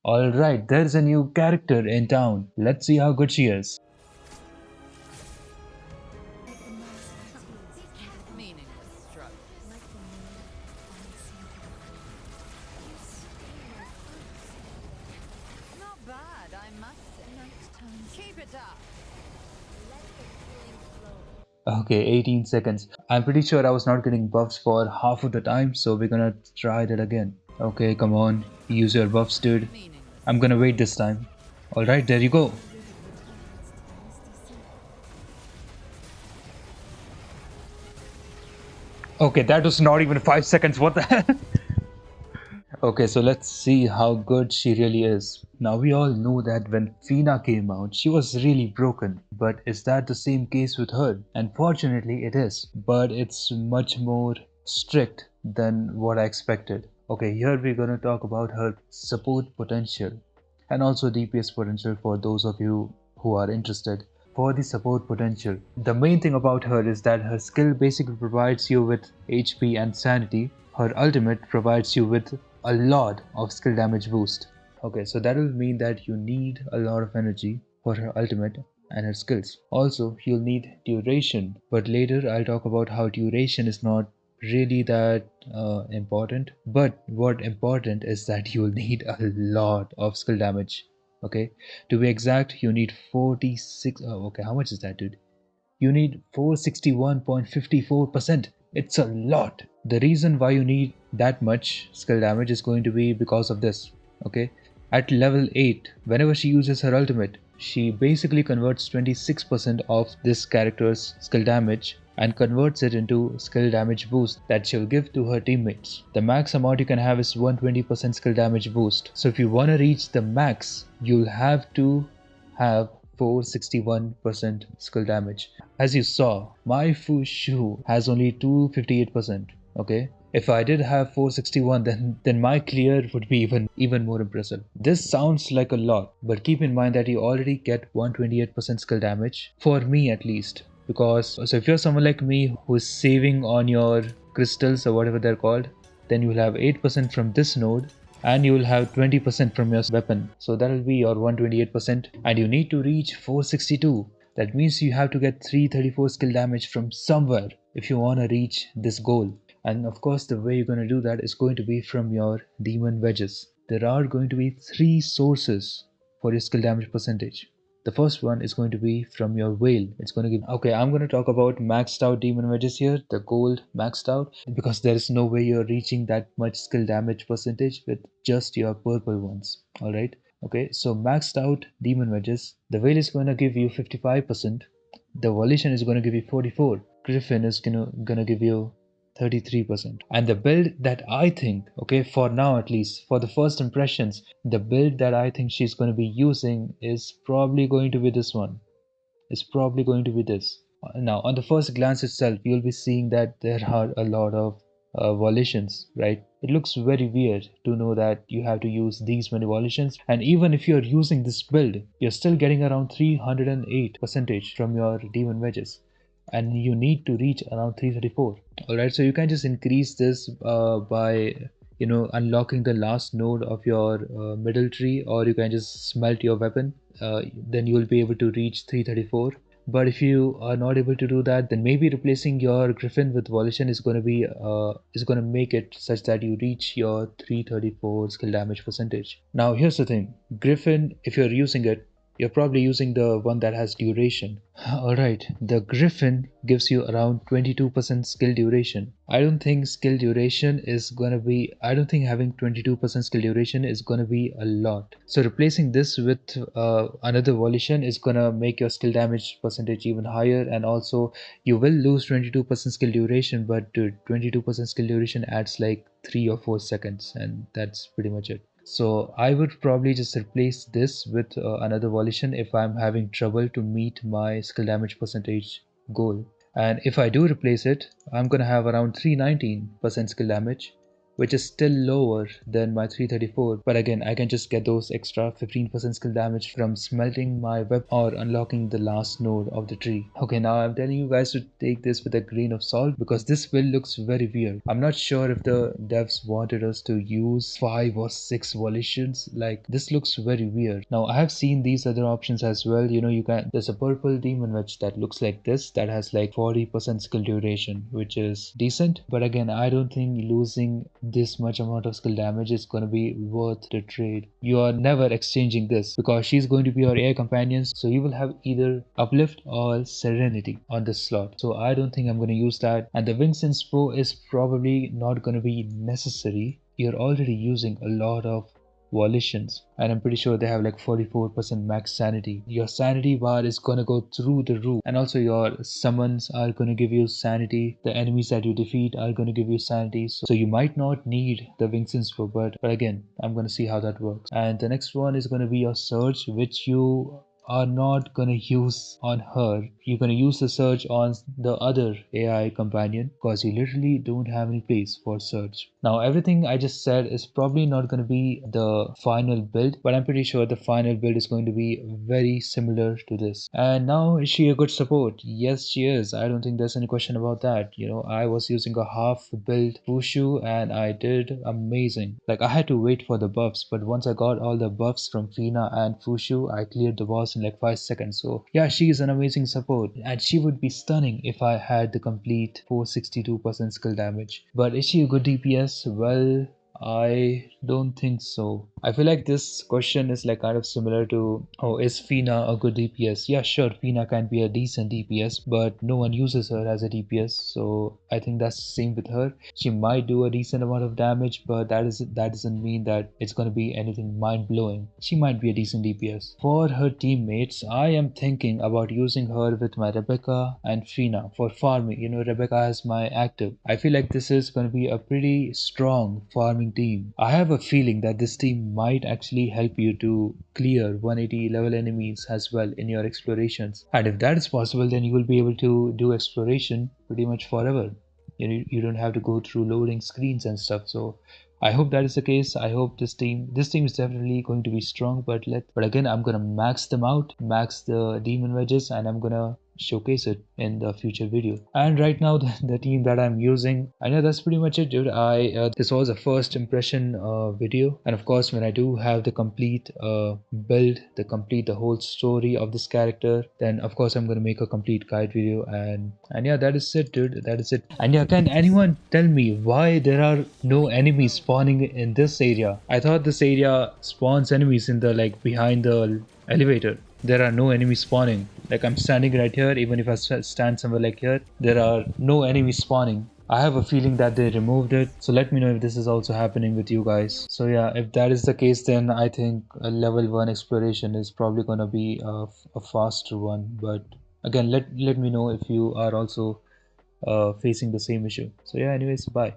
Alright, there's a new character in town. Let's see how good she is. Meaningless stroke. Not bad, I must say. Keep it up. Okay, 18 seconds. I'm pretty sure I was not getting buffs for half of the time, so we're gonna try that again. Okay, come on. Use your buffs, dude. Meaningless. I'm gonna wait this time. Alright, there you go. Okay, that was not even 5 seconds. What the hell? Okay, so let's see how good she really is. Now, we all know that when Fina came out, she was really broken. But is that the same case with her? Unfortunately, it is. But it's much more strict than what I expected. Okay, here we're gonna talk about her support potential and also DPS potential for those of you who are interested. For the support potential, the main thing about her is that her skill basically provides you with HP and sanity. Her ultimate provides you with a lot of skill damage boost. Okay, so that will mean that you need a lot of energy for her ultimate and her skills. Also, you'll need duration, but later I'll talk about how duration is not really that important. But what important is that you'll need a lot of skill damage. Okay, to be exact, you need 46. Oh, okay, how much is that, dude? You need 461.54%. It's a lot. The reason why you need that much skill damage is going to be because of this. Okay, at level 8, whenever she uses her ultimate, she basically converts 26% of this character's skill damage and converts it into skill damage boost that she'll give to her teammates. The max amount you can have is 120% skill damage boost. So if you want to reach the max, you'll have to have 461% skill damage. As you saw, my Fushu has only 258%. Okay, if I did have 461, then my clear would be even more impressive. This sounds like a lot, but keep in mind that you already get 128% skill damage, for me at least. Because so if you're someone like me who's saving on your crystals or whatever they're called, then you'll have 8% from this node and you will have 20% from your weapon. So that will be your 128%, and you need to reach 462. That means you have to get 334 skill damage from somewhere if you want to reach this goal. And of course, the way you're going to do that is going to be from your demon wedges. There are going to be three sources for your skill damage percentage. The first one is going to be from your whale. It's going to give. Okay, I'm going to talk about maxed out demon wedges here, the gold maxed out, because there is no way you're reaching that much skill damage percentage with just your purple ones. Alright. Okay, so maxed out demon wedges, the whale is going to give you 55%, the volition is going to give you 44, griffin is gonna give you 33%. And the build that I think, okay, for now at least, for the first impressions, the build that I think she's going to be using is probably going to be this one. It's probably going to be this. Now, on the first glance itself, you'll be seeing that there are a lot of volitions, right? It looks very weird to know that you have to use these many volitions, and even if you're using this build, you're still getting around 308 percentage from your demon wedges, and you need to reach around 334. All right, so you can just increase this by unlocking the last node of your middle tree, or you can just smelt your weapon. Then you will be able to reach 334. But if you are not able to do that, then maybe replacing your griffin with volition is going to make it such that you reach your 334 skill damage percentage. Now here's the thing, griffin, if you're using it, you're probably using the one that has duration. Alright, the Griffin gives you around 22% skill duration. I don't think having 22% skill duration is gonna be a lot. So replacing this with another volition is gonna make your skill damage percentage even higher, and also you will lose 22% skill duration, but 22% skill duration adds like 3 or 4 seconds, and that's pretty much it. So I would probably just replace this with another volition if I'm having trouble to meet my skill damage percentage goal. And if I do replace it, I'm gonna have around 319% skill damage. which is still lower than my 334. But again, I can just get those extra 15% skill damage from smelting my weapon or unlocking the last node of the tree. Okay, now I'm telling you guys to take this with a grain of salt because this build looks very weird. I'm not sure if the devs wanted us to use 5 or 6 volitions. Like, this looks very weird. Now, I have seen these other options as well. You know, there's a purple demon wedge that looks like this, that has like 40% skill duration, which is decent. But again, I don't think losing this much amount of skill damage is going to be worth the trade. You are never exchanging this because she's going to be your AI companion, so you will have either uplift or serenity on this slot. So I don't think I'm going to use that, and the wings inspo is probably not going to be necessary. You're already using a lot of volitions, and I'm pretty sure they have like 44% max sanity. Your sanity bar is gonna go through the roof, and also your summons are gonna give you sanity. The enemies that you defeat are gonna give you sanity, so you might not need the wings inspo, but again, I'm gonna see how that works. And the next one is gonna be your surge, which you are not gonna use on her. You're gonna use the search on the other AI companion because you literally don't have any place for search. Now everything I just said is probably not gonna be the final build, but I'm pretty sure the final build is going to be very similar to this. And now, is she a good support? Yes, she is. I don't think there's any question about that. You know, I was using a half build Fushu and I did amazing. Like, I had to wait for the buffs, but once I got all the buffs from Fina and Fushu, I cleared the boss in like 5 seconds. So yeah, she is an amazing support, and she would be stunning if I had the complete 462% skill damage. But is she a good DPS? Well, I don't think so. I feel like this question is like kind of similar to, oh, is Fina a good DPS? Yeah, sure, Fina can be a decent DPS, but no one uses her as a DPS, so I think that's the same with her. She might do a decent amount of damage, but that doesn't mean that it's gonna be anything mind blowing. She might be a decent DPS. For her teammates, I am thinking about using her with my Rebecca and Fina for farming. You know, Rebecca has my active. I feel like this is gonna be a pretty strong farming team. I have a feeling that this team might actually help you to clear 180 level enemies as well in your explorations. And if that is possible, then you will be able to do exploration pretty much forever. You don't have to go through loading screens and stuff. So I hope that is the case. I hope this team is definitely going to be strong, but again, I'm gonna max them out, max the demon wedges, and I'm gonna showcase it in the future video. And right now, the team that I'm using, I know that's pretty much it, dude. I this was a first impression video, and of course, when I do have the complete build, the whole story of this character, then of course I'm gonna make a complete guide video. And yeah, that is it, dude. That is it. And yeah, can anyone tell me why there are no enemies spawning in this area? I thought this area spawns enemies in the like behind the elevator. There are no enemies spawning. Like, I'm standing right here, even if I stand somewhere like here, there are no enemies spawning. I have a feeling that they removed it, so let me know if this is also happening with you guys. So yeah, if that is the case, then I think a level 1 exploration is probably gonna be a faster one. But again, let me know if you are also facing the same issue. So yeah, anyways, bye.